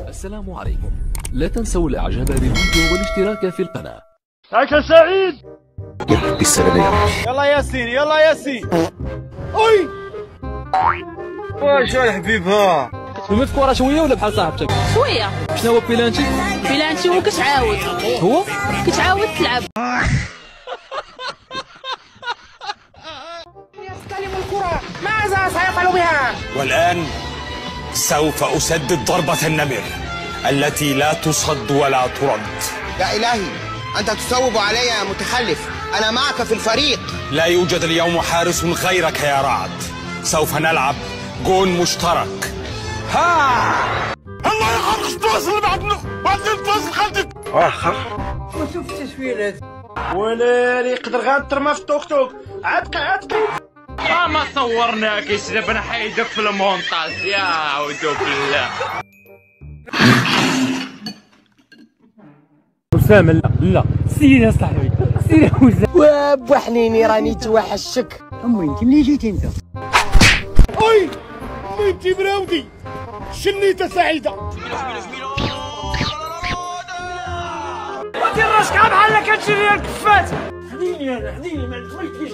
السلام عليكم. لا تنسوا الاعجاب بالفيديو والاشتراك في القناة. هاك سعيد. بالسلامة يا رب. يلا ياسين يلا ياسين. اي واش يا حبيبها تلمي في كرة شوية ولا بحال صاحبتك؟ شويه. شنو هو بيلانتي؟ بلانتي هو كتعاود تلعب. يستلم الكرة، ماذا سيفعل بها؟ والآن سوف أسدد ضربة النمر التي لا تصد ولا ترد. يا إلهي أنت تصوب علي يا متخلف، أنا معك في الفريق. لا يوجد اليوم حارس غيرك يا رعد. سوف نلعب جون مشترك. ها الله يحرق توصل بعدنا بعدين توصل خدك واخا ما شفتش فين هذا ويلي يقدر غنترمى في التوك توك. عتقي ما صورناكش دابا نحيدك في المونتاج يا عودو بالله. أسامة لا سيري يا صاحبي سيري يا أسامة. وابو حنيني راني توحشك. أمي أنت منين جيتي أنت؟ اي ميتي براودي شنيته سعيده. ودير راسك بحال كتشري ليا الكفات. حديني ما عندكش ما يتكيش.